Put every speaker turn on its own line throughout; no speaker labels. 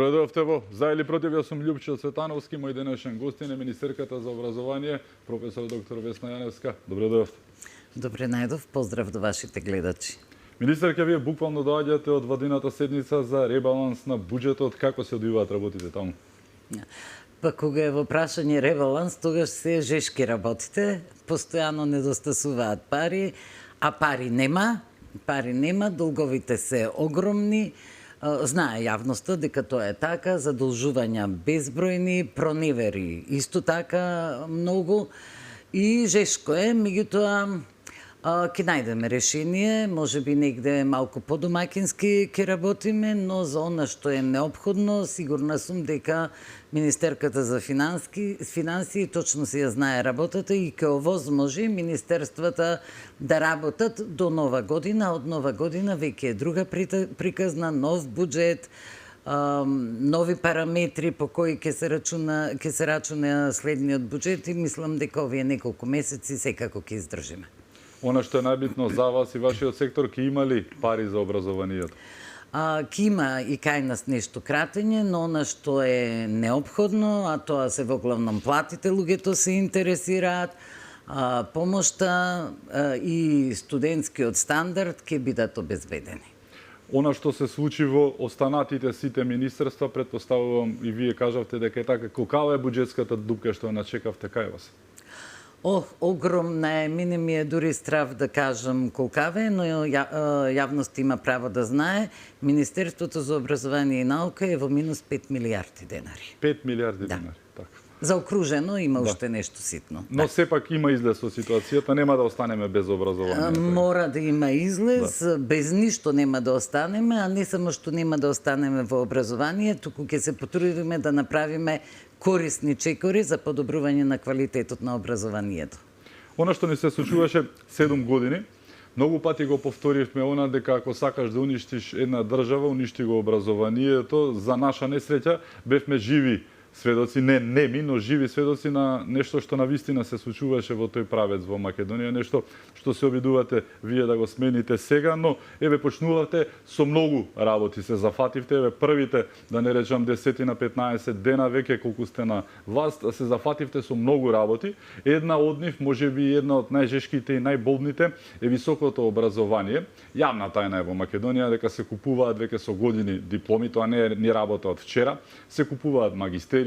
Добро дојдовте во За или против. Јас сум Љупчо Цветановски, мој денешен гостин е министерката за образование, професор доктор Весна Јаневска. Добро дојдовте.
Добре најдов, поздрав до вашите гледачи.
Министерка, вие буквално доаѓате од владината седница за ребаланс на буџетот. Како се одвиваат работите таму?
Па кога е во прашање ребаланс, тогаш се жешки работите, постојано недостасуваат пари, а пари нема, долговите се огромни. Знае јавноста дека тоа е така, задолжувања безбројни, проневери исто така многу и жешко е, меѓутоа ќе најдеме решение, можеби негде малку подомакински ќе работиме, но за она што е неопходно, сигурна сум дека Министерката за финансии точно се ја знае работата и ќе овозможи министерствата да работат до нова година. Од нова година веќе е друга приказна, нов буџет, нови параметри по кои ќе се рачуна следниот буџет и мислам дека овие неколку месеци секако ќе издржиме.
Она што е најбитно за вас и вашиот сектор, ќе има ли пари за образованието?
Ќе има и кај нас нешто кратење, но она што е неопходно, а тоа се во главном платите, луѓето се интересираат, помошта и студентскиот стандард ќе бидат обезбедени.
Она што се случи во останатите сите министерства, претпоставувам и вие кажавте дека е така, колкава е буџетската дупка што ја начекавте кај вас?
Огромна е, мене ми е дури страв да кажам колкава е, но јавност има право да знае. Министерството за образование и наука е во минус 5 милиарди денари.
5 милиарди денари, така.
Заокружено има уште нешто ситно.
Но сепак има излез од ситуацијата, нема да останеме без образование.
Мора да има излез, без ништо нема да останеме, а не само што нема да останеме во образование, туку ќе се потрудиме да направиме корисни чекори за подобрување на квалитетот на образованието.
Она што ни се случуваше 7 години, многу пати го повторивме она дека ако сакаш да уништиш една држава, уништи го образованието. За наша несреќа бевме живи сведоци, не неми, но живи сведоци на нешто што навистина се случуваше во тој правец во Македонија, нешто што се обидувате вие да го смените сега, но еве почнувате со многу работи, се зафативте, еве првите, да не речам 10 на 15 дена веќе колку сте на власт, се зафативте со многу работи. Една од нив, можеби една од најжешките и најболните е високото образование. Јавна тајна е во Македонија дека се купуваат веќе со години дипломи, тоа не е ни работа од вчера, се купуваат магистериуми,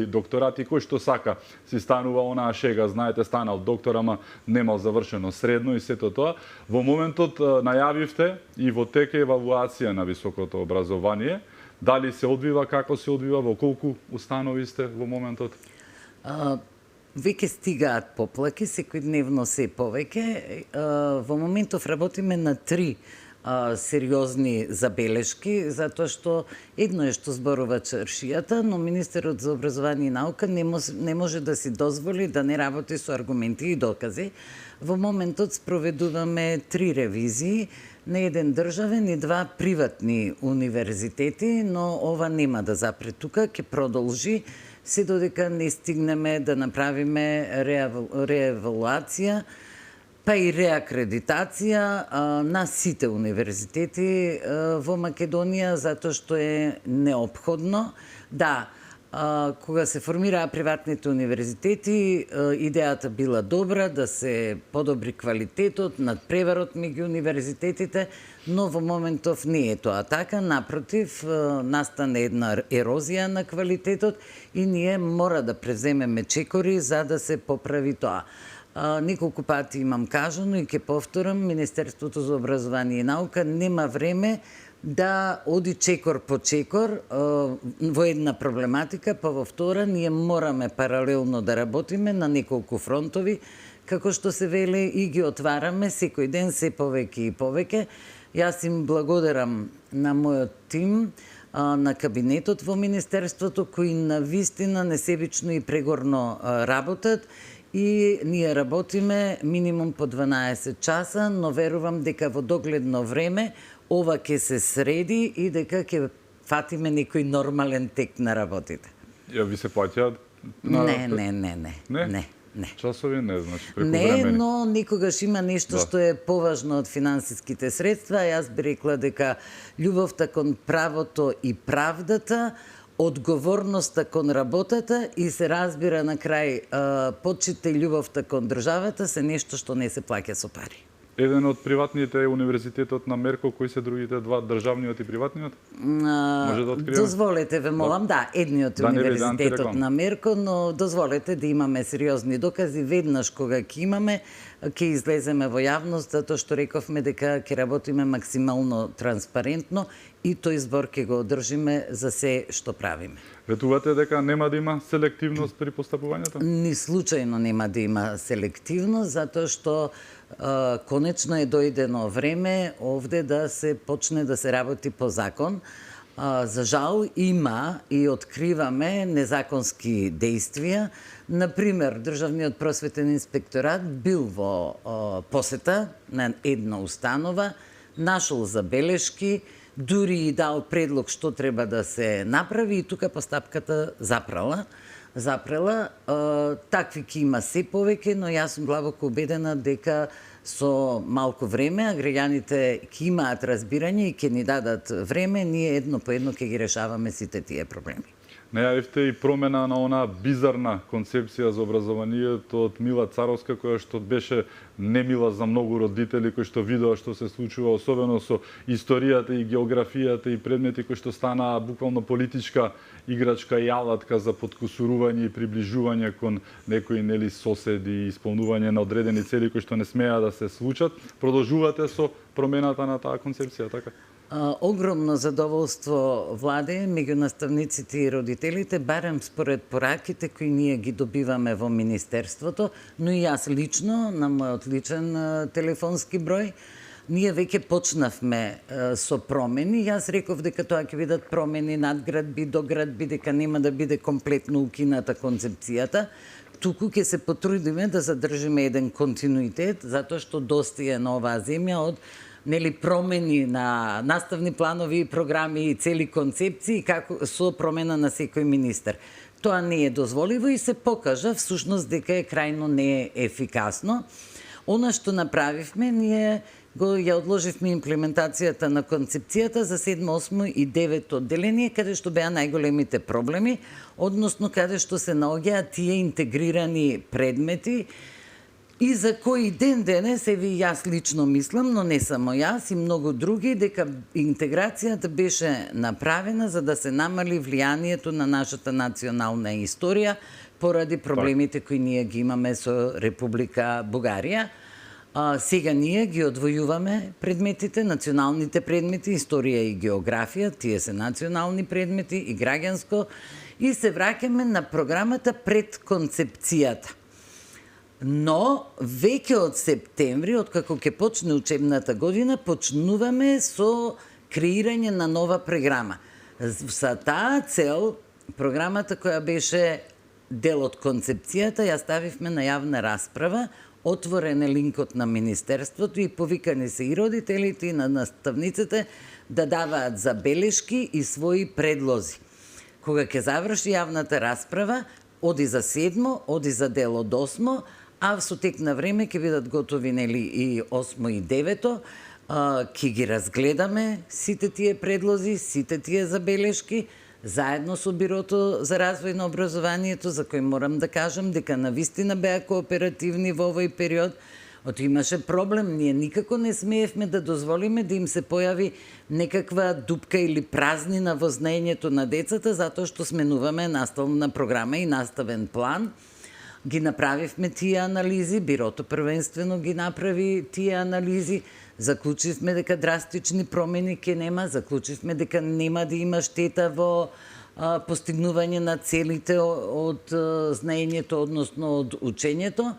докторати, кој што сака си станува онаа шега, знаете, станал доктор, ама немал завршено средно и сето тоа. Во моментот најавивте и во тек е евалуација на високото образование. Дали се одвива, како се одвива, во колку установи сте во моментот?
Веќе стигаат поплаки, секојдневно се повеќе. Во моментов работиме на 3 сериозни забелешки, затоа што едно е што зборува чаршијата, но министерот за образование и наука не може да си дозволи да не работи со аргументи и докази. Во моментот спроведуваме 3 ревизии на еден државен и 2 приватни универзитети, но ова нема да запре тука, ќе продолжи се додека не стигнеме да направиме реевалуација, па и реакредитација на сите универзитети во Македонија, затоа што е неопходно. Да, кога се формираа приватните универзитети, идејата била добра да се подобри квалитетот, надпреварот меѓу универзитетите, но во моментов не е тоа така. Напротив, настане една ерозија на квалитетот и ние мора да преземеме чекори за да се поправи тоа. Неколку пати имам кажано и ќе повторам, Министерството за образование и наука нема време да оди чекор по чекор во една проблематика, па во втора ние мораме паралелно да работиме на неколку фронтови, како што се веле, и ги отвараме секој ден се повеќе и повеќе. Јас им благодарам на мојот тим, на кабинетот во Министерството, кои навистина несебично и прегорно работат, и ние работиме минимум по 12 часа, но верувам дека во догледно време ова ќе се среди и дека ќе фатиме некој нормален тек на работите.
Ја ви се плаќаат?
Не.
Часови не, значи преку
Не,
времени.
но никогаш има нешто што е поважно од финансиските средства. Јас би рекла дека љубовта кон правото и правдата одговорноста кон работата и се разбира на крај почитта и љубовта кон државата се нешто што не се плаќа со пари.
Еден од приватните е Универзитетот на Мерко, кои се другите два, државниот и приватниот? Може да откриеме?
Дозволете ве молам, да, едниот е
Да, не биде
Универзитетот
антиреклама.
на Мерко, но дозволете да имаме сериозни докази. Веднаш кога ќе имаме, ќе излеземе во јавност, затоа што рековме дека ќе работиме максимално транспарентно и тој збор ќе го одржиме за се што правиме.
Ветувате дека нема да има селективност при постапувањето?
Ни случајно нема да има селективност, затоа што конечно е дојдено време овде да се почне да се работи по закон. За жал има и откриваме незаконски действија. Например, Државниот просветен инспекторат бил во посета на една установа, нашол забелешки, дури и дал предлог што треба да се направи и тука постапката запрела. Такви ќе има се повеќе, но јас сум длабоко убедена дека со малку време, а граѓаните ќе имаат разбирање и ќе ни дадат време, ние едно по едно ќе ги решаваме сите тие проблеми.
Најавивте и промена на она бизарна концепција за образованието од Мила Царовска, која што беше немила за многу родители, кои што видоа што се случува, особено со историјата и географијата и предмети кои што станаа буквално политичка играчка и алатка за подкусурување и приближување кон некои соседи и исполнување на одредени цели кои што не смеа да се случат. Продолжувате со промената на таа концепција, така?
Огромно задоволство владе меѓу наставниците и родителите, барем според пораките кои ние ги добиваме во Министерството, но и јас лично на мојот личен телефонски број. Ние веќе почнавме со промени. Јас реков дека тоа ќе бидат промени надградби, доградби, дека нема да биде комплетно укината концепцијата. Туку ќе се потрудиме да задржиме еден континуитет, затоа што достије на оваа земја од промени на наставни планови и програми и цели концепции како со промена на секој министер. Тоа не е дозволиво и се покажа всушност дека е крајно неефикасно. Она што направивме, ние ја одложивме имплементацијата на концепцијата за 7, 8 и 9 одделение, каде што беа најголемите проблеми, односно каде што се наоѓаат тие интегрирани предмети, и за кој ден денес, еви јас лично мислам, но не само јас и многу други, дека интеграцијата беше направена за да се намали влијанието на нашата национална историја поради проблемите кои ние ги имаме со Република Бугарија. Сега ние ги одвојуваме предметите, националните предмети, историја и географија, тие се национални предмети и граѓанско, и се враќаме на програмата пред концепцијата. Но веќе од септември, откако ќе почне учебната година, почнуваме со креирање на нова програма. За таа цел, програмата која беше дел од концепцијата, ја ставивме на јавна расправа, отворен е линкот на Министерството и повикани се и родителите и на наставниците да даваат забелешки и своји предлози. Кога ќе заврши јавната расправа, оди за 7, оди за дел од 8, а со тек на време ќе бидат готови и 8 и 9, ќе ги разгледаме сите тие предлози, сите тие забелешки, заедно со Бирото за развој на образованието, за кој морам да кажам дека навистина беа кооперативни во овој период. Имаше проблем, ние никако не смеевме да дозволиме да им се појави некаква дупка или празнина во знаењето на децата, затоа што сменуваме наставна програма и наставен план. Ги направивме тие анализи, Бирото првенствено ги направи тие анализи, заклучивме дека драстични промени ќе нема, заклучивме дека нема да има штета во постигнување на целите од знаењето, односно од учењето,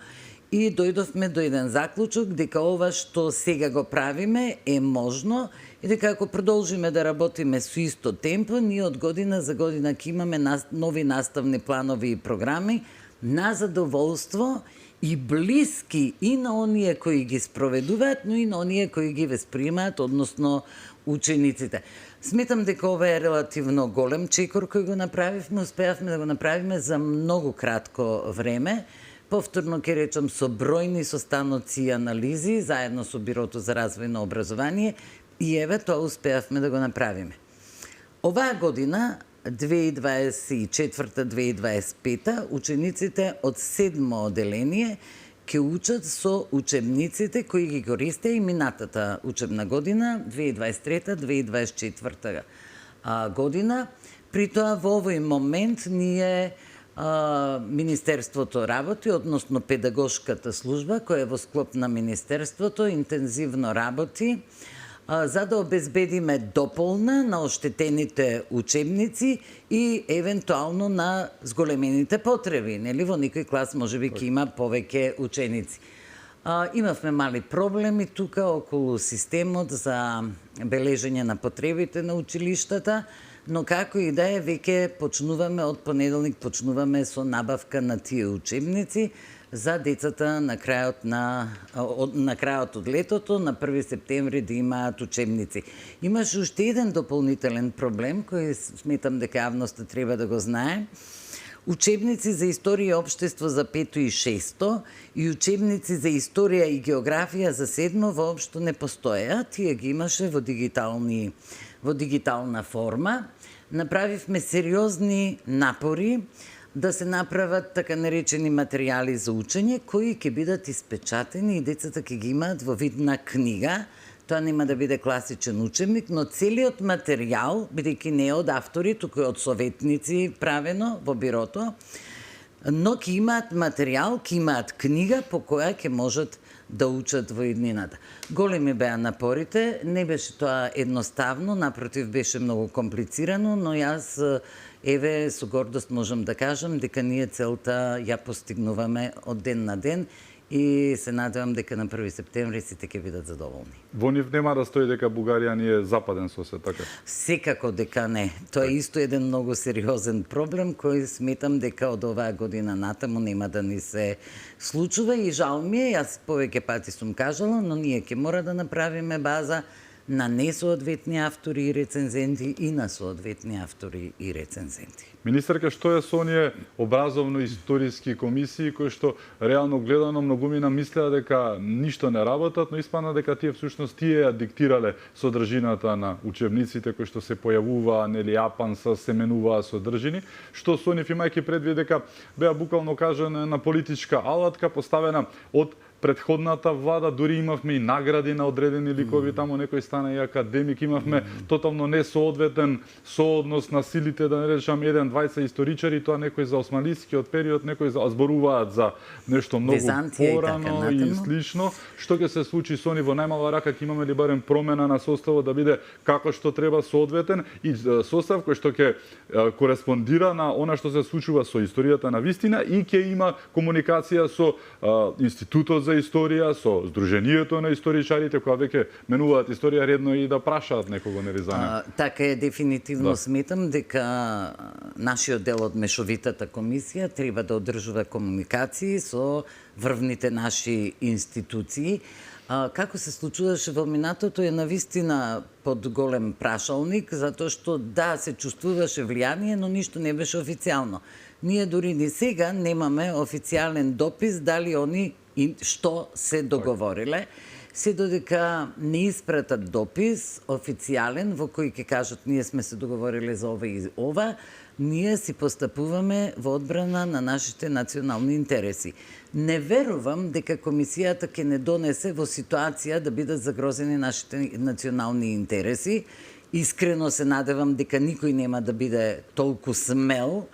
и дојдовме до еден заклучок дека ова што сега го правиме е можно и дека ако продолжиме да работиме со исто темпо, ние од година за година ќе имаме нови наставни планови и програми на задоволство и блиски и на оние кои ги спроведуваат, но и на оние кои ги восприемаат, односно учениците. Сметам дека ова е релативно голем чекор кој го направивме, успеавме да го направиме за многу кратко време. Повторно ќе речам со бројни состаноци и анализи, заедно со Бирото за развој на образование, и еве тоа успеавме да го направиме. Оваа година 2024-2025 учениците од 7 оделение ќе учат со учебниците кои ги користеа и минатата учебна година, 2023-2024 година. При тоа во овој момент ние Министерството работи, односно педагошката служба, која е во склоп на Министерството, интензивно работи за да обезбедиме дополна на оштетените учебници и евентуално на зголемените потреби. Нели, во некој клас можеби ќе има повеќе ученици. Имавме мали проблеми тука околу системот за бележење на потребите на училиштата, но како и да е, веќе почнуваме од понеделник со набавка на тие учебници за децата на крајот од летото, на 1 септември да имаат учебници. Имаше уште еден дополнителен проблем кој сметам дека јавноста треба да го знае. Учебници за историја и општество за 5 и 6 и учебници за историја и географија за 7 воопшто не постоеа. Тие ги имаше во дигитална форма. Направивме сериозни напори да се направат така наречени материјали за учење, кои ќе бидат испечатени и децата ќе ги имаат во вид на книга. Тоа нема да биде класичен учебник, но целиот материјал, бидејќи не е од автори, туку е од советници правено во бирото, но ќе имаат материјал, ќе имаат книга по која ќе можат да учат во иднината. Големи беа напорите, не беше тоа едноставно, напротив беше многу комплицирано, но јас еве со гордост можам да кажам дека ние целта ја постигнуваме од ден на ден и се надевам дека на 1 септември сите ќе бидат задоволни.
Во нив нема да стои дека Бугарија ни е западен сосед, така?
Секако дека не. Тоа е исто еден многу сериозен проблем кој сметам дека од оваа година натаму нема да ни се случува и жал ми е, јас повеќе пати сум кажала, но ние ќе мора да направиме база на несоодветни автори и рецензенти и на соодветни автори и рецензенти.
Министерка, што е со оние образовно-историски комисии кои што реално гледано многумина мислеа дека ништо не работат, но испадна дека тие всушност тие ја диктирале содржината на учебниците кои што се појавуваа, нели АПАНС се менуваа содржини, што со нив имајќи предвид дека беа буквално кажано на политичка алатка поставена од предходната влада, дури имавме и награди на одредени ликови, таму некој стана и академик, имавме тотално несоодветен сооднос на силите, да не речам, 1-2 историчари, тоа некој за османлискиот период, некој зборуваат за нешто многу порано и слично. Што ќе се случи со нив во најмала рака, ќе имаме ли барем промена на составот да биде како што треба соодветен и состав кој што ќе кореспондира на она што се случува со историјата на вистина и ќе има комуникација со Институтот за историја, со Сдруженијето на историчарите, која веќе менуваат историја, редно и да прашаат некого, нели, за неа.
Така е, дефинитивно сметам дека нашиот дел од Мешовитата комисија треба да одржува комуникации со врвните наши институции. Како се случуваше во минатото е навистина под голем прашалник, затоа што да, се чувствуваше влијание, но ништо не беше официјално. Ние дури ни сега немаме официјален допис дали они и што се договориле, се додека не испратат допис официјален во кој ќе кажат ние сме се договориле за ова и ова, ние си постапуваме во одбрана на нашите национални интереси. Не верувам дека комисијата ќе не донесе во ситуација да бидат загрозени нашите национални интереси. Искрено се надевам дека никој нема да биде толку смел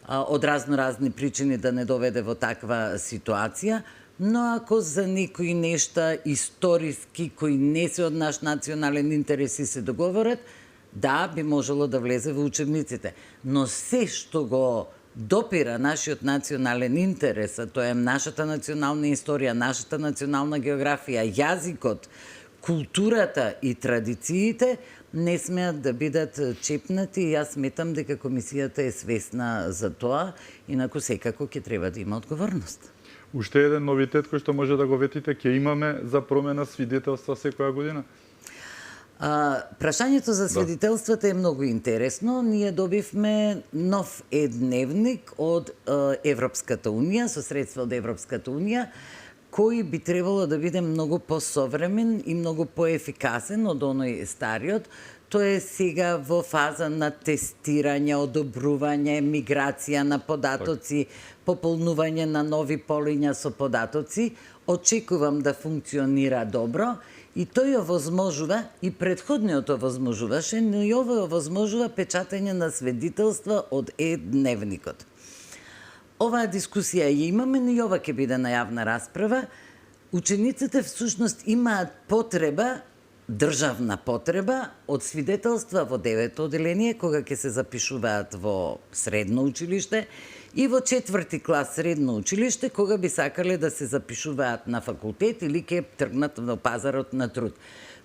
од разни причини да не доведе во таква ситуација, но ако за некои нешта историски кои не се од наш национален интерес и се договорат, да, би можело да влезе во учебниците. Но се што го допира нашиот национален интерес, а тоа е нашата национална историја, нашата национална географија, јазикот, културата и традициите, не смеат да бидат чепнати и јас сметам дека комисијата е свесна за тоа, инаку секако ќе треба да има одговорност.
Уште еден новитет кој што може да го ветите, ќе имаме за промена свидетелства секоја година?
Прашањето за свидетелствата е многу интересно. Ние добивме нов дневник од Европската Унија, со средства од Европската Унија, кој би требало да биде многу посовремен и многу поефикасен од оној стариот. тоа е сега во фаза на тестирање, одобрување, миграција на податоци, пополнување на нови полиња со податоци. Очекувам да функционира добро и тој овозможува, и предходниот овозможуваше, но и ова овозможува печатање на сведителства од е-дневникот. Оваа дискусија ја имаме, но и ова ќе биде на јавна расправа. Учениците всушност имаат потреба, државна потреба, од свидетелства во 9-то оделение, кога ќе се запишуваат во средно училиште, и во 4-ти клас средно училиште, кога би сакале да се запишуваат на факултет или ќе тргнат во пазарот на труд.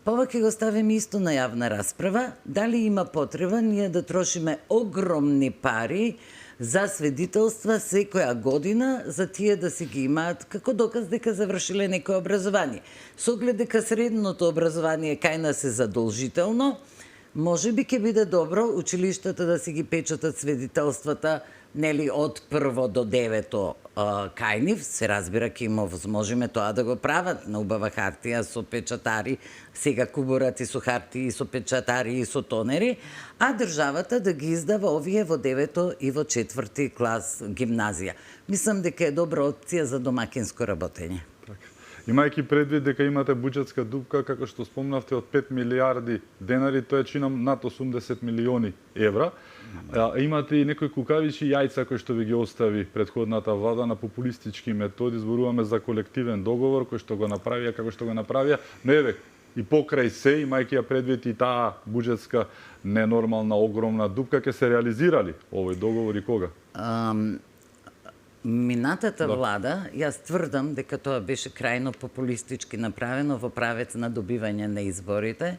Па ова ќе го ставиме исто на јавна расправа, дали има потреба ние да трошиме огромни пари за сведителства секоја година за тие да си ги имаат како доказ дека завршиле некое образование. Со оглед дека средното образование кај нас е задолжително, може би ќе биде добро училиштата да си ги печатат сведителствата, нели, од 1 до 9 кај нив, се разбира ќе им овозможиме тоа да го прават на убава хартија со печатари, сега кубурати со хартии, со печатари и со тонери, а државата да ги издава овие во 9 и во 4 клас гимназија. Мислам дека е добра опција за домакинско работење.
Имајќи предвид дека имате буџетска дупка, како што спомнавте, од 5 милиарди денари, тоа е чинам над 80 милиони евра. Имате и некои кукавичи јајца кои што ви ги остави предходната влада на популистички методи. Зборуваме за колективен договор кој што го направија, како што го направија. Но еве, и покрај се, имајќи ја предвид и таа буџетска ненормална, огромна дупка, ќе се реализирали овој договор и кога?
Минатата влада, јас тврдам дека тоа беше крајно популистички направено во правец на добивање на изборите,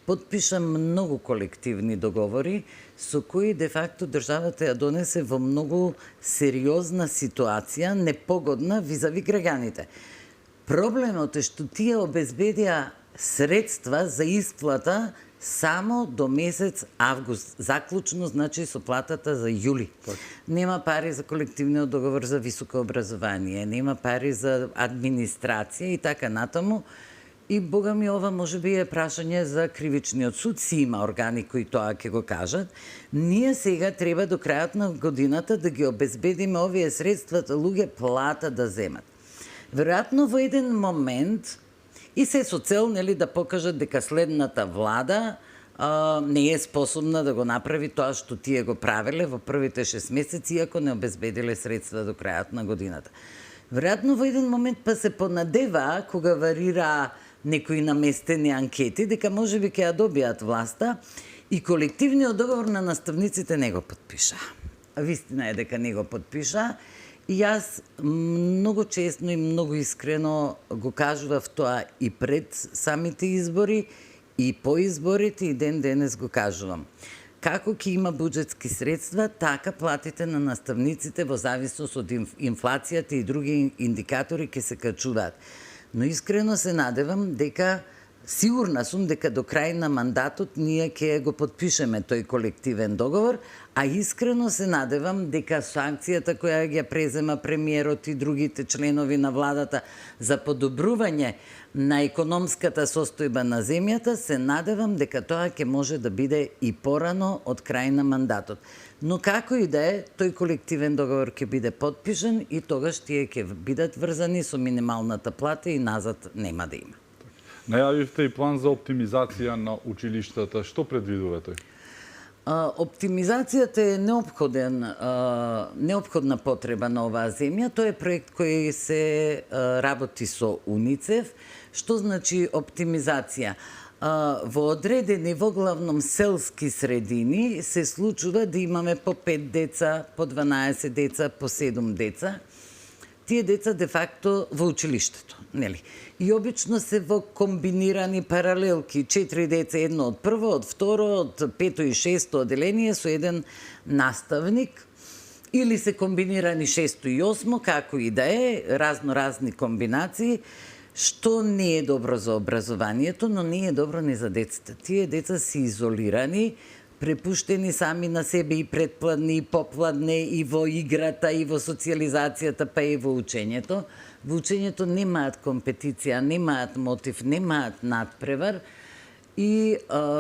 потпиша многу колективни договори со кои де факто државата ја донесе во многу сериозна ситуација, непогодна визави граѓаните. Проблемот е што тие обезбедија средства за исплата само до месец август, заклучно значи со платата за јули. Нема пари за колективниот договор за високо образование, нема пари за администрација и така натаму. И бога ми, ова може би е прашање за кривичниот суд, си има органи кои тоа ќе го кажат. Ние сега треба до крајот на годината да ги обезбедиме овие средствата, луѓе плата да земат. Веројатно во еден момент, и се со цел, нели, да покажат дека следната влада не е способна да го направи тоа што тие го правеле во првите 6 месеци, иако не обезбедиле средства до крајот на годината. Веројатно во еден момент па се понадева, кога варира некои наместени анкети, дека може би ќе ја добијат власта, и колективниот договор на наставниците не го потпиша. Вистина е дека не го потпиша. И јас многу честно и многу искрено го кажував тоа и пред самите избори, и по изборите, и ден денес го кажувам. Како ќе има буџетски средства, така платите на наставниците во зависност од инфлацијата и други индикатори ќе се качуваат. Но искрено се надевам дека, сигурна сум дека до крај на мандатот ние ќе го потпишеме тој колективен договор, а искрено се надевам дека санкцијата која ја презема премиерот и другите членови на владата за подобрување на економската состојба на земјата, се надевам дека тоа ќе може да биде и порано од крај на мандатот. Но како и да е, тој колективен договор ќе биде потпишан и тогаш тие ќе бидат врзани со минималната плата и назад нема да има.
Најавивте и план за оптимизација на училиштата. Што предвидува тој?
Оптимизацијата е неопходна потреба на оваа земја. Тоа е проект кој се работи со УНИЦЕФ. Што значи оптимизација? Во одредени, во главном селски средини, се случува да имаме по 5 деца, по 12 деца, по 7 деца. Тие деца де факто во училиштето, нели? И обично се во комбинирани паралелки, 4 деца, едно од прво, од второ, од 5 и 6 оделение со еден наставник, или се комбинирани 6 и 8, како и да е, разни комбинации, што не е добро за образованието, но не е добро ни за децата. Тие деца се изолирани, препуштени сами на себе и предпладне и попладне и во играта, и во социјализацијата, па и во учењето. Во учењето немаат компетиција, немаат мотив, немаат надпревар и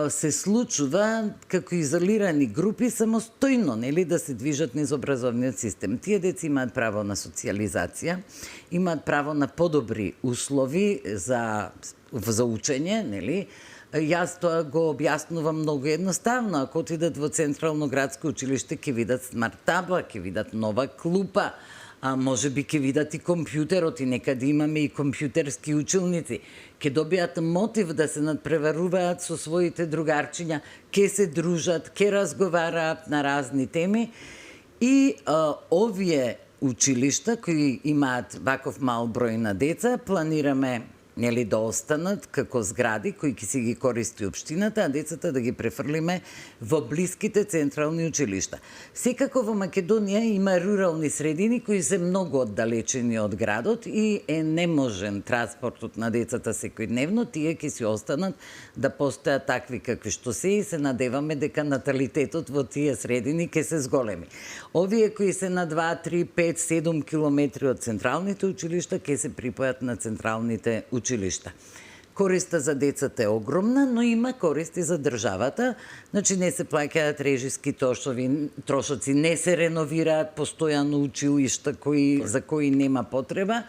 се случува како изолирани групи самостојно, нели, да се движат низ образовниот систем. Тие деца имаат право на социјализација, имаат право на подобри услови за учење, нели. Јас тоа го објаснувам многу едноставно. Ако отидат во Централно градско училиште, ќе видат смарт табла, ќе видат нова клупа, а може би ќе видат и компјутерот, и некаде имаме и компјутерски училници. Ќе добијат мотив да се надпреваруваат со своите другарчиња, ќе се дружат, ќе разговараат на разни теми. И овие училишта кои имаат ваков мал број на деца, планираме, нели, да останат како згради кои ќе си ги користи општината, а децата да ги префрлиме во блиските централни училишта. Секако во Македонија има рурални средини кои се многу оддалечени од градот и е неможен транспортот на децата секојдневно, тие ќе си останат да постојат такви какви што се и се надеваме дека наталитетот во тие средини ќе се зголеми. Овие кои се на 2, 3, 5, 7 километри од централните училишта ќе се припојат на централните училишта. Користа за децата е огромна, но има користи за државата. Значи не се плаќаат режиски трошоци, не се реновираат постојано училишта за кои нема потреба.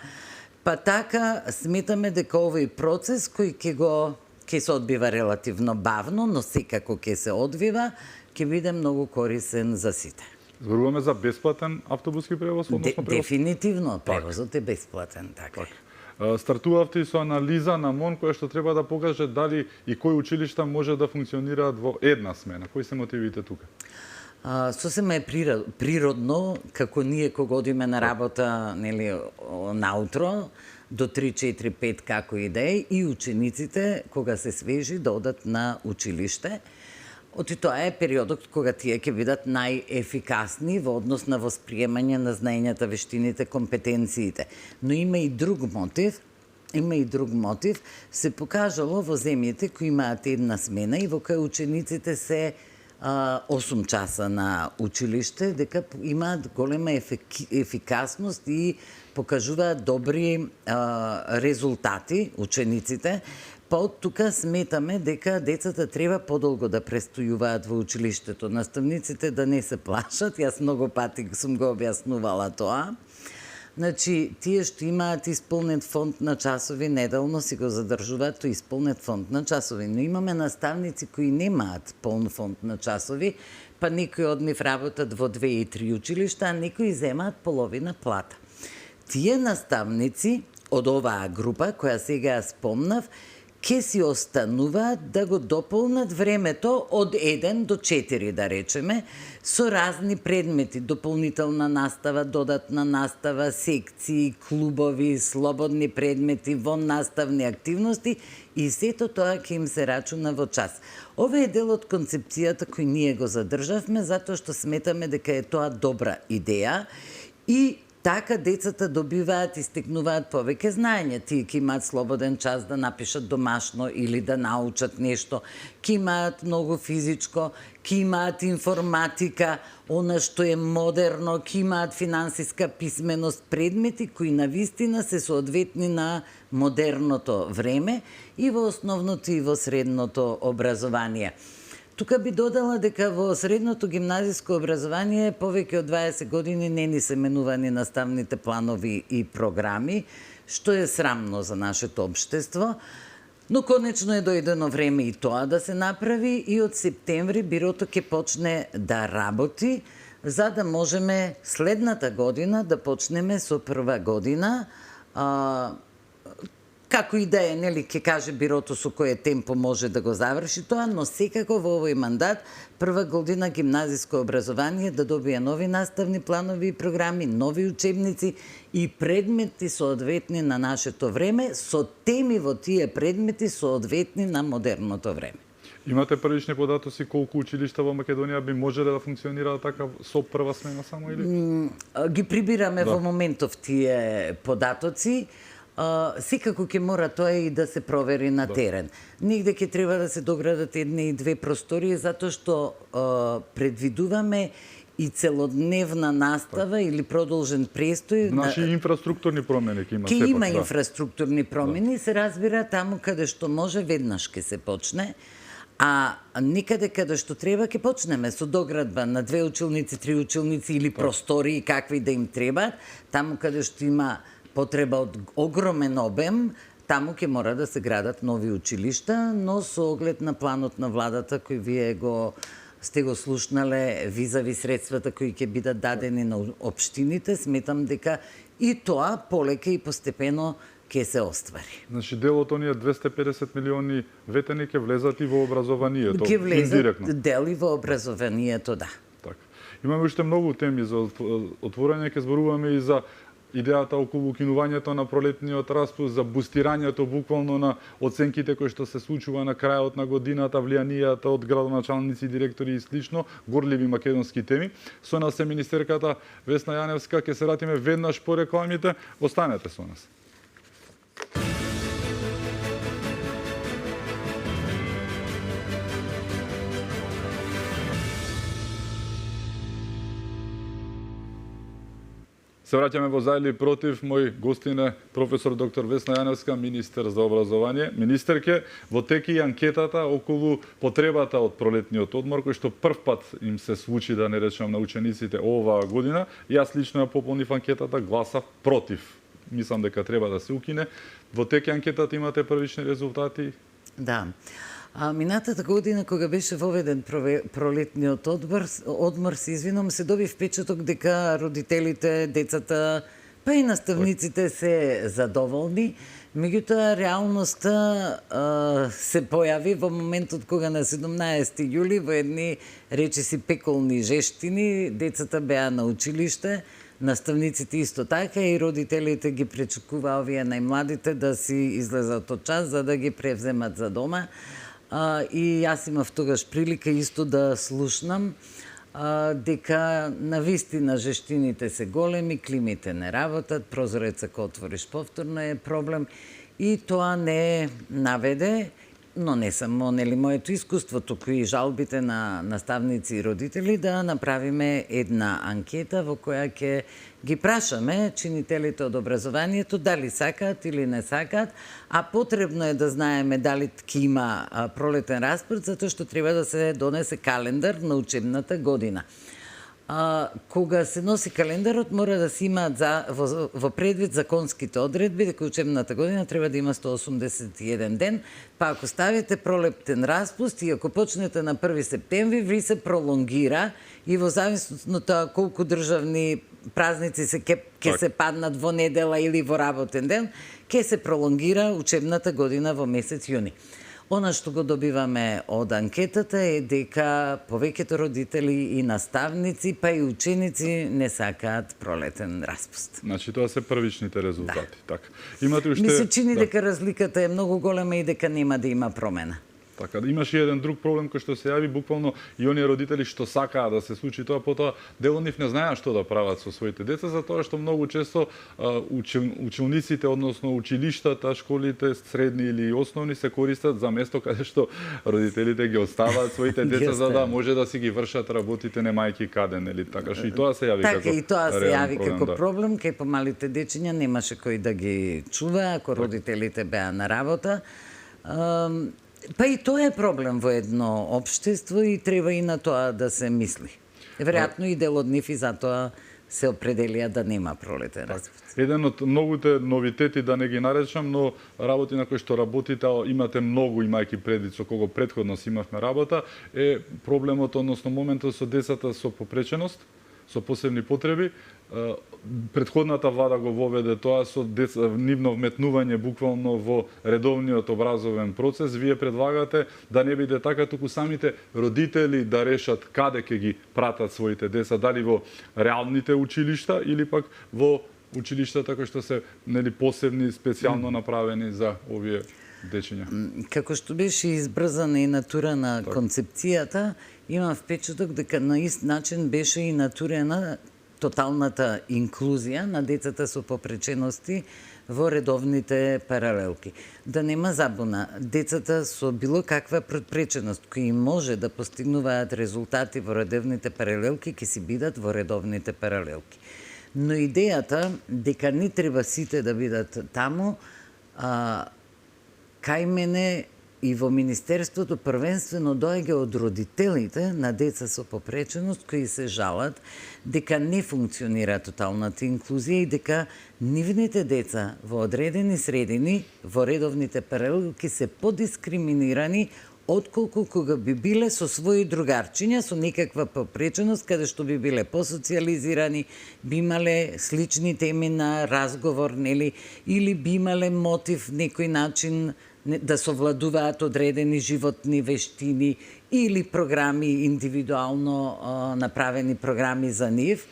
Па така сметаме дека овој процес кој ќе се одбива релативно бавно, но секако ќе се одвива, ќе биде многу корисен за сите.
Зборуваме за бесплатен автобуски превоз, односно превоз?
Дефинитивно, превозот е бесплатен, така.
Стартувавте и со анализа на МОН која што треба да покаже дали и кои училишта може да функционираат во една смена. Кои се мотивите тука?
Сосема е природно, како ние кога одиме на работа, нели, наутро, до 3, 4, 5 како и да е, и учениците кога се свежи да одат на училиште. Оти тоа е периодот кога тие ќе бидат најефикасни во однос на восприемање на знаењата, вештините, компетенциите. Но има и друг мотив, се покажало во земјите кои имаат една смена и во кои учениците се 8 часа на училиште, дека имаат голема ефикасност и покажуваат добри резултати учениците. Па од тука сметаме дека децата треба подолго да престојуваат во училиштето. Наставниците да не се плашат, јас многу пати сум го објаснувала тоа. Значи, тие што имаат исполнет фонд на часови, неделно си го задржуваат тој исполнет фонд на часови. Но имаме наставници кои немаат полн фонд на часови, па некои од нив работат во 2 и 3 училишта, а некои земаат половина плата. Тие наставници од оваа група, која сега ја спомнав, ќе си остануваат да го дополнат времето од 1 до 4, да речеме, со разни предмети, дополнителна настава, додатна настава, секции, клубови, слободни предмети, воннаставни активности и сето тоа ќе им се рачуна во час. Ова е дел од концепцијата кој ние го задржавме, затоа што сметаме дека е тоа добра идеја и така децата добиваат и стекнуваат повеќе знаење. Тие ќе имаат слободен час да напишат домашно или да научат нешто, ќе имаат многу физичко, ќе имаат информатика, она што е модерно, ќе имаат финансиска писменост, предмети кои навистина се соодветни на модерното време и во основното и во средното образование. Тука би додала дека во средното гимназиско образование повеќе од 20 години не ни се менувани наставните планови и програми, што е срамно за нашето општество, но конечно е дојдено време и тоа да се направи и од септември бирото ќе почне да работи, за да можеме следната година да почнеме со прва година, како и да е, нели, ќе каже бирото со кое темпо може да го заврши тоа, но секако во овој мандат прва година гимназиско образование да добие нови наставни планови и програми, нови учебници и предмети соодветни на нашето време, со теми во тие предмети соодветни на модерното време.
Имате првични податоци колку училишта во Македонија би можеле да функционираат така со прва смена само или?
Ги прибираме во моментов тие податоци. Секако ќе мора тоа и да се провери на терен. Негде ќе треба да се доградат 1 и 2 простории, затоа што предвидуваме и целодневна настава или продолжен престој.
Значи инфраструктурни промени ќе има
Ке
сепак,
има
да.
инфраструктурни промени, се разбира таму каде што може веднаш ке се почне, а никаде каде што треба ќе почнеме со доградба на 2 училници, 3 училници или простории какви да им требаат, таму каде што има потреба од огромен обем, таму ќе мора да се градат нови училишта, но со оглед на планот на владата кој вие сте го слушнале визави средствата кои ќе бидат дадени на општините, сметам дека и тоа полека и постепено ќе се оствари.
Значи дел од оние 250 милиони ветени ќе влезат и во образованието,
Ќе влезат
индиректно.
дел и во образованието, да.
Така. Имаме уште многу теми за отворање, ќе зборуваме и за идејата околу укинувањето на пролетниот распуст, за бустирањето буквално на оценките кои што се случува на крајот на годината, влијанијата од градоначалници, директори и слично, горливи македонски теми. Со нас е министерката Весна Јаневска, ќе се вратиме веднаш по рекламите. Останете со нас. Се враќаме во За или против. Мој гостин е професор доктор Весна Јаневска, министер за образование. Министерке, во теки и анкетата околу потребата од пролетниот одмор, кој што прв пат им се случи, да не речам, на учениците оваа година. Јас лично ја пополнив анкетата, гласав против. Мислам дека треба да се укине. Во теки анкетата имате првични резултати?
Да. Минатата година, кога беше воведен пролетниот одмор, се извинувам, се доби впечаток дека родителите, децата, па и наставниците се задоволни. Меѓутоа, реалноста се појави во моментот кога на 17 јули во едни речиси пеколни жештини, децата беа на училиште, наставниците исто така и родителите ги пречекуваа овие најмладите да си излезат од час за да ги превземат за дома. И јас имав тогаш прилика исто да слушнам дека навистина жештините се големи, климите не работат, прозорец ако отвориш повторно е проблем и тоа не наведе, но не само моето искуство, туку и жалбите на наставници и родители, да направиме една анкета во која ќе ги прашаме чинителите од образованието дали сакаат или не сакаат, а потребно е да знаеме дали ќе има пролетен распоред, затоа што треба да се донесе календар на учебната година. Кога се носи календарот, мора да се имаат во предвид законските одредби, дека учебната година треба да има 181 ден, па ако ставите пролетен распуст и ако почнете на 1 септември, ви се пролонгира и во зависност од тоа колку државни празници ќе се паднат во недела или во работен ден, ќе се пролонгира учебната година во месец јуни. Она што го добиваме од анкетата е дека повеќето родители и наставници, па и ученици не сакаат пролетен распуст.
Значи тоа се првичните резултати. Така. Имате уште
Ми се чини дека разликата е многу голема и дека нема да има промена.
Така, имаше еден друг проблем кој што се јави, буквално и оние родители што сакаа да се случи тоа, потоа дел од нив не знаеа што да прават со своите деца, затоа што многу често училниците, односно училиштата, школите, средни или основни, се користат за место каде што родителите ги оставаат своите деца за да може да си ги вршат работите немајќи каде, нели така, што и тоа се јави
така,
како
и тоа се јави
проблем,
како проблем, кај помалите дечиња немаше кој да ги чува, ако родителите беа на работа. Па и тоа е проблем во едно општество и треба и на тоа да се мисли. Веројатно и дел од нив и затоа се определија да нема пролетен распуст.
Еден од многуте новитети, да не ги наречам, но работи на кои што работите, имате многу, имајќи предвид со кого претходно си имавме работа, е проблемот, односно моментот со децата со попреченост, со посебни потреби. Предходната влада го воведе тоа со нивно вметнување буквално во редовниот образовен процес. Вие предлагате да не биде така, туку самите родители да решат каде ќе ги пратат своите деца, дали во реалните училишта или пак во училиштата кои што се посебни, специјално направени за овие дечиња.
Како што беше избрзана и натурана концепцијата, имам впечаток дека на ист начин беше и натурена тоталната инклузија на децата со попречености во редовните паралелки. Да нема забуна, децата со било каква попреченост кои може да постигнуваат резултати во редовните паралелки ќе си бидат во редовните паралелки. Но идејата дека не треба сите да бидат таму, кај мене и во Министерството првенствено доаѓа од родителите на деца со попреченост кои се жалат дека не функционира тоталната инклузија и дека нивните деца во одредени средини, во редовните паралелки се подискриминирани отколку кога би биле со своји другарчиња со некаква попреченост, каде што би биле посоциализирани, би имале слични теми на разговор, нели, или би имале мотив некој начин да совладуваат одредени животни вештини или програми индивидуално направени програми за нив.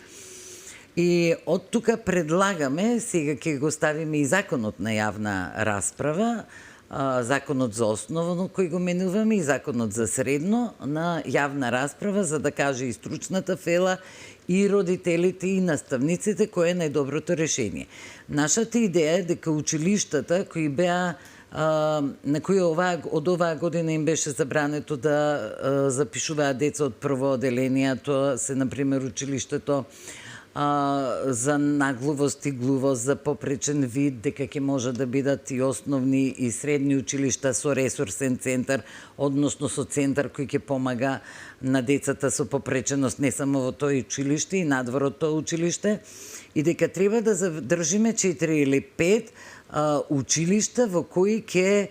И од тука предлагаме, сега ќе го ставиме и законот на јавна расправа, законот за основно кој го менуваме и законот за средно на јавна расправа, за да каже и стручната фела, и родителите, и наставниците кој е најдоброто решение. Нашата идеја е дека училиштата кои беа на кои од оваа година им беше забрането да запишуваат деца од прво оделение, тоа се, например, училиштето за наглувост и глувост, за попречен вид, дека ќе може да бидат и основни и средни училишта со ресурсен центар, односно со центар кој ќе помага на децата со попреченост не само во тоа училиште и надвор од тоа училиште, и дека треба да задржиме 4 или 5 училишта во кои ќе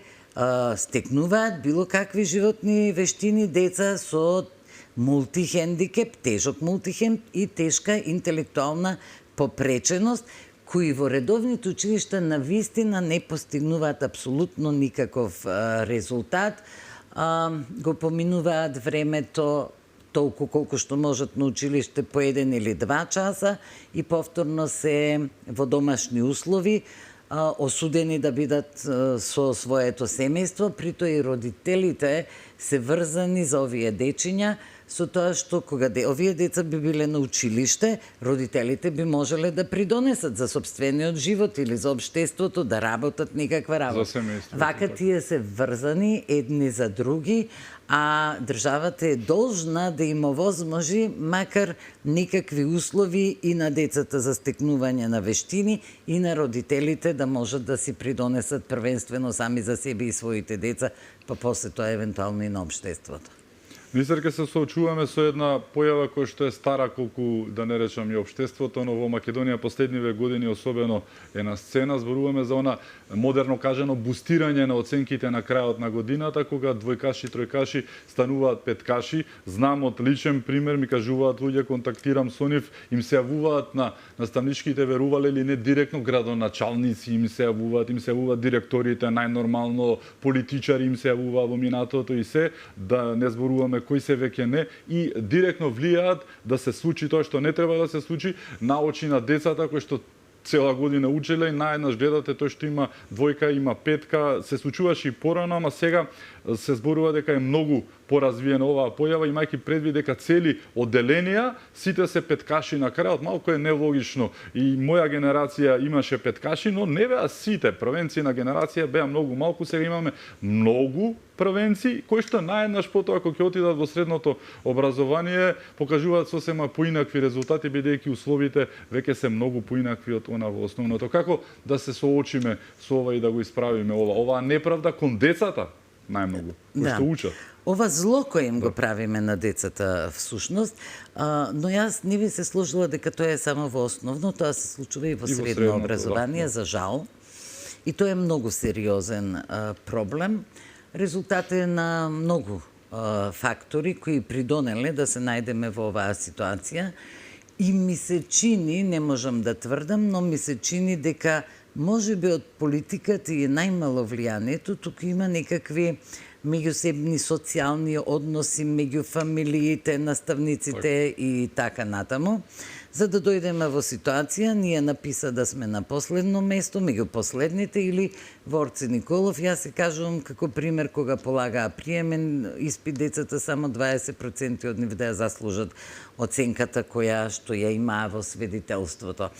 стекнуваат било какви животни вештини деца со мултихендикеп, тежок мултихендикеп и тешка интелектуална попреченост, кои во редовните училишта навистина не постигнуваат апсолутно никаков резултат, го поминуваат времето толку колку што можат на училиште по 1 или 2 часа и повторно се во домашни услови, осудени да бидат со своето семејство, притоа и родителите се врзани за овие дечиња, со тоа што кога овие деца би биле на училиште, родителите би можеле да придонесат за сопствениот живот или за општеството, да работат некаква работа.
За семејството.
Вака тие се врзани едни за други, а државата е должна да им овозможи макар некакви услови и на децата за стекнување на вештини и на родителите да можат да си придонесат првенствено сами за себе и своите деца, па после тоа евентуално и на општеството.
Министерка, се соочуваме со една појава која што е стара колку, да не речам, и општеството, но во Македонија последниве години особено е на сцена. Зборуваме за она модерно кажано бустирање на оценките на крајот на годината, кога двојкаши, тројкаши стануваат петкаши. Знам од личен пример, ми кажуваат луѓе, контактирам со нив, им се јавуваат на наставничките, верувале или не, директно градоначалници им се јавуваат директорите, најнормално политичари им се јавуваат во минатото и се, да не зборуваме кои се веќе не, и директно влијаат да се случи тоа што не треба да се случи на очи на децата кои што цела година учеле и наеднаш гледате тој што има двојка, има петка, се случуваше и порано, ама сега се зборува дека е многу поразвиена оваа појава, имајќи предвид дека цели одделенија сите се петкаши на крајот, малку е нелогично. И моја генерација имаше петкаши, но не беа сите. Првенци на генерација беа многу малку, сега имаме многу првенци кои што наеднаш потоа кога ќе отидат во средното образование покажуваат сосема поинакви резултати, бидејќи условите веќе се многу поинакви од она во основното. Како да се соочиме со ова и да го исправиме ова? Оваа неправда кон децата најмногу, кои што учат.
Ова зло кој им го правиме на децата всушност, но јас не би се сложила дека тоа е само во основно, тоа се случува и во средно образование, за жал. И тоа е многу сериозен проблем. Резултат е на многу фактори кои придонеле да се најдеме во оваа ситуација. И ми се чини, не можам да тврдам, но ми се чини дека можеби од политиката и најмало влијанието, туку има некакви меѓусебни социјални односи меѓу фамилиите, наставниците и така натаму. за да дојдеме во ситуација, ние написа да сме на последно место, меѓу последните, или Ворци Николов, јас се кажувам како пример, кога полагаа приемен испит децата, само 20% од нив да ја заслужат оценката која што ја имаа во свидетелството.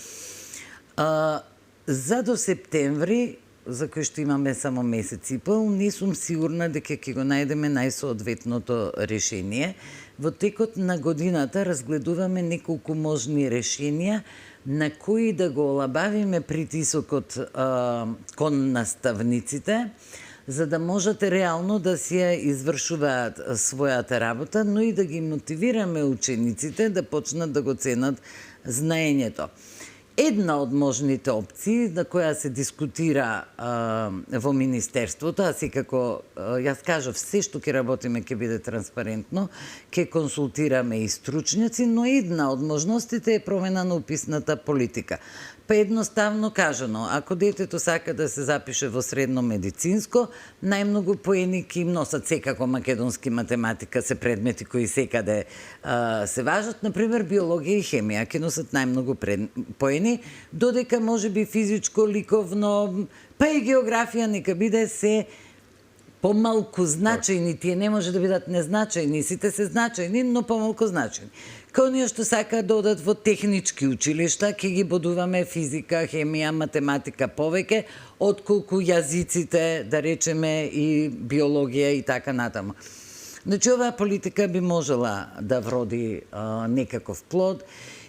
За до септември, за кој што имаме само месец и пол, не сум сигурна дека ќе го најдеме најсоодветното решение. Во текот на годината разгледуваме неколку можни решенија на кои да го олабавиме притисокот кон наставниците, за да можат реално да си ја извршуваат својата работа, но и да ги мотивираме учениците да почнат да го ценат знаењето. Една од можните опции на која се дискутира во Министерството, а секако, јас кажав, се што ќе работиме ќе биде транспарентно, ќе консултираме и стручњаци, но една од можностите е промена на уписната политика. Па едноставно кажано, ако детето сака да се запише во средно медицинско, најмногу поени ќе им носат секако македонски математика, се предмети кои секаде се важат, например биологија и хемија ќе носат најмногу поени, додека можеби физичко, ликовно, па и географија нека биде се помалку значајни, тие не може да бидат незначајни, сите се значајни, но помалку значајни. Као ние што сакаат да одат во технички училишта, ќе ги бодуваме физика, хемија, математика повеќе, отколку јазиците, да речеме, и биологија и така натаму. Значи, оваа политика би можела да вроди некаков плод.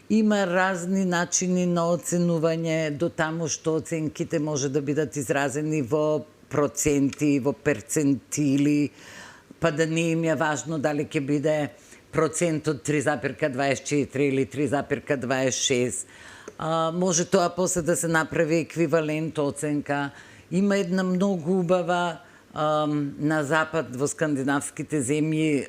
Има разни начини на оценување, до таму што оценките може да бидат изразени во проценти, во перцентили, па да не им е важно дали ќе биде процент од 3,24 или 3,26. Може тоа после да се направи еквивалент оценка. Има една многу убава на запад во скандинавските земји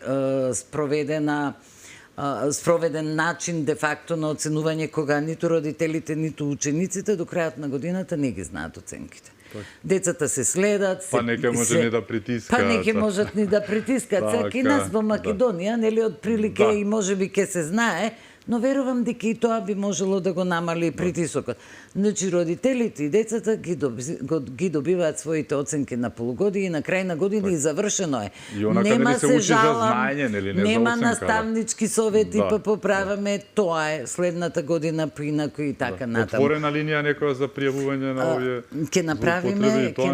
спроведен начин де факто на оценување кога ниту родителите, ниту учениците до крајот на годината не ги знаат оценките. Децата се следат,
па нека може ни да притискаат.
Па нека можат ни да притискаат. Сега и нас во Македонија, нели, од прилike и можеби ќе се знае, но верувам дека и тоа би можело да го намали притисокот. Значи, родителите и децата ги добиваат своите оценки на полугодие и на крај на година и завршено е.
Нема се учи за знаење, нели, не за оценка.
Нема наставнички совети, па поправаме, тоа е следната година поинаку и така натаму.
Отворена линија некоја за пријавување на овие
Ќе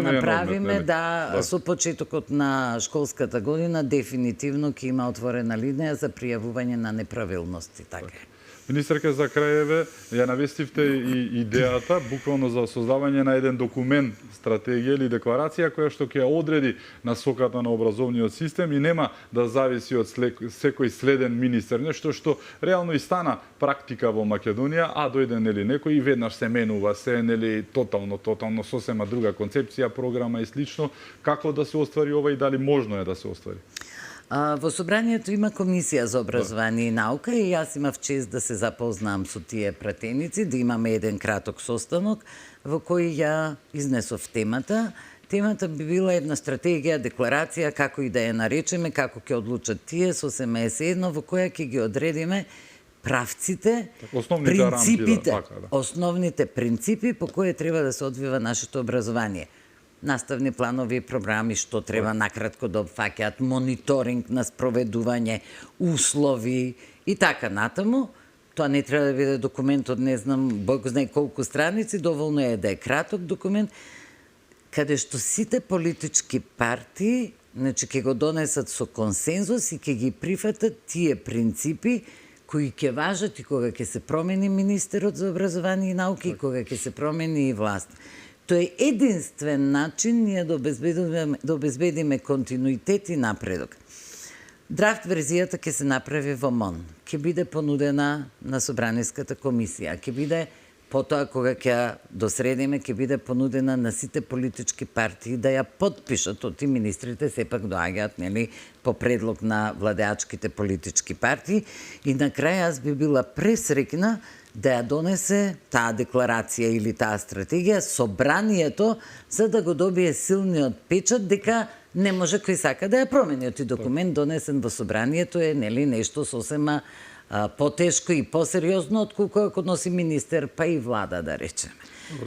направиме, да, со почетокот на школската година дефинитивно ќе има отворена линија за пријавување на неправилности, така е.
Министерка, за крајеве, ја навестивте и идејата буквално за создавање на еден документ, стратегија или декларација која што ќе одреди насоката на образовниот систем и нема да зависи од секој следен министер, нешто што реално и стана практика во Македонија, а дојде нели некој и веднаш се менува, се нели тотално сосема друга концепција, програма и слично. Како да се оствари ова и дали можно е да се оствари?
Во собранието има комисија за образование и наука и јас имав чест да се запознам со тие пратеници, да имаме еден краток состанок во кој ја изнесов темата. Темата би била една стратегија, декларација, како и да ја наречеме, како ќе одлучат тие, сосема е седно, во која ќе ги одредиме правците, принципите, основните принципи по кои треба да се одвива нашето образование. Наставни планови и програми што треба накратко да опфаќаат, мониторинг на спроведување, услови и така натаму. Тоа не треба да биде документ од не знам, Бог знае колку страници, доволно е да е краток документ, каде што сите политички партии, значи ќе го донесат со консензус и ќе ги прифатат тие принципи кои ќе важат и кога ќе се промени министерот за образование и наука и кога ќе се промени и власт. Тоа е единствен начин ние да обезбедиме континуитет и напредок. Драфт верзијата ќе се направи во МОН, ќе биде понудена на Собраниската комисија, ќе биде потоа кога ќе досредиме, ќе биде понудена на сите политички партии да ја потпишат, оти министрите сепак доаѓаат, нели, по предлог на владеачките политички партии и на крај аз би била пресрекна да ја донесе таа декларација или таа стратегија собранието за да го добие силниот печат дека не може кој сака да ја промени. Оти документ донесен во собранието е нели нешто сосема потешко и посериозно, отколку ако носи министер, па и влада, да речеме.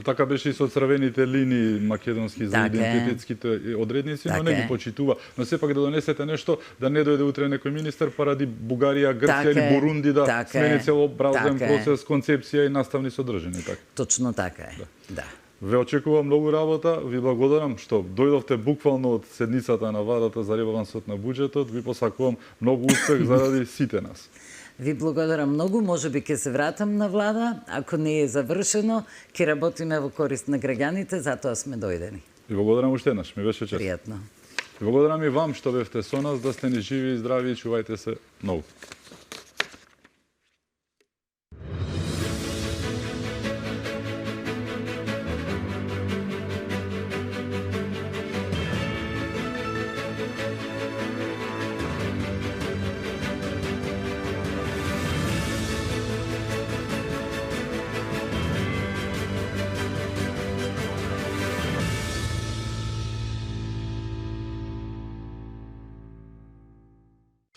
Така беше и со црвените линии македонски за
Така е.
идентитетските одредници, но
Така
не ги
е.
почитува. Но сепак да донесете нешто, да не дојде утре некој министер паради Бугарија, Грција
Така
или
е.
Бурунди да
Така
смени
е.
целообразен
Така е.
процес, концепција и наставни содржини. Така.
Точно така е. Да.
Ве очекувам многу работа, ви благодарам што дојдовте буквално од седницата на владата за ребалансот на буџетот, ви посакувам многу успех заради сите нас.
Ви благодарам многу, може би ќе се вратам на влада, ако не е завршено, ќе работиме во корист на граѓаните, затоа сме дојдени.
Ви благодарам уште еднаш, ми беше чест.
Пријатно.
Ви благодарам и вам што бевте со нас, да сте ни живи и здрави и чувајте се многу.